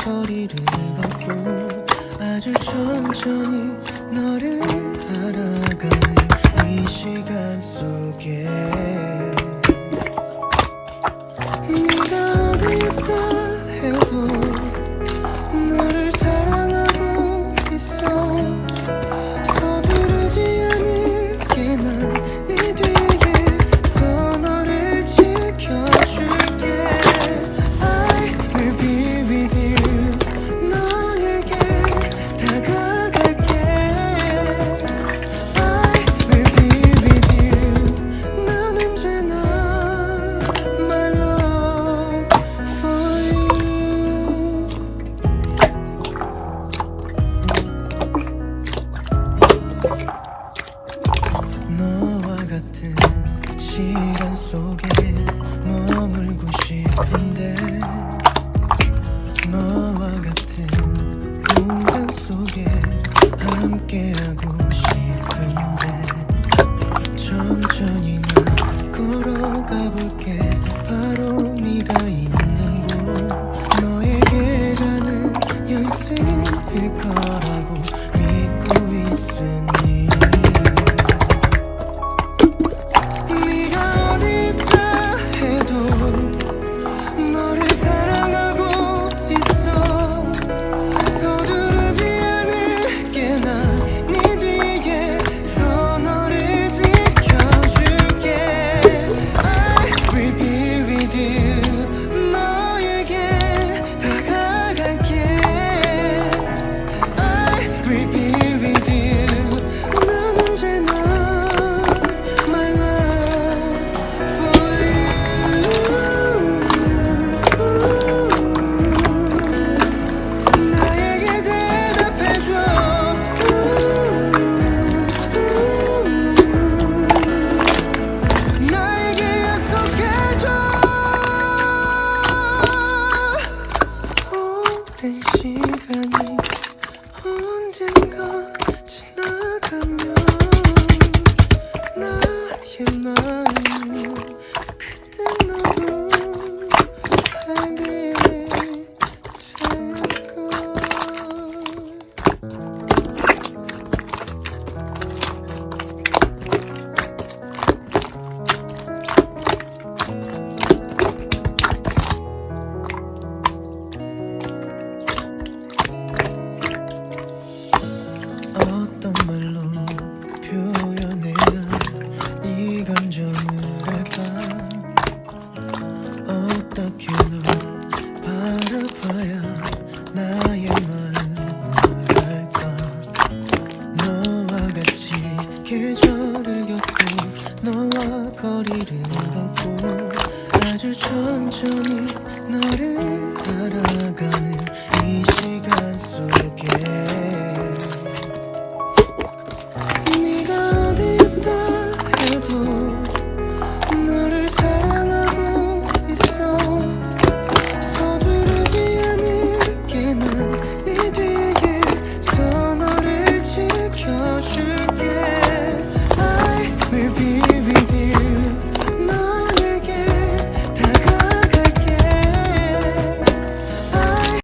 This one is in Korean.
거리를 걷고 아주 천천히 너를 알아가는 이 시간 속에 네가 어디 있다 해도 너를 사랑하고 있어. 서두르지 않을게 난 네 뒤에서 너를 지켜줄게. I will be with you. 너에게 다가갈게. I will be with you. 난 언제나 my love for you. 너와 같은 시간 속에 머물고 싶은데 너와 같은 공간 속에 함께하고 싶은데 천천히 나 걸어가 볼게. 바로 네가 있는 곳 너에게 가는 연습일 거라고 믿고 있으니 네가 어디 있다 해도 너를 사랑하고 있어. 서두르지 않을게 난 네 뒤에서 너를 지켜줄게. I will be with you. 너에게 다가갈게. I will be with you. 난 언제나 my love for you. 나에게 대답해줘. 나에게 약속해줘. 오랜 시간이 언젠가 지나가면 나의 마음 그때 너도 알게 될걸. 어떤 말로 표현해야 이 감정을 할까. 어떻게 널 바라봐야 나의 마음을 알까. 너와 같이 계절을 겪고 너와 거리를 걷고 아주 천천히 너를 알아가는 이 시간 속에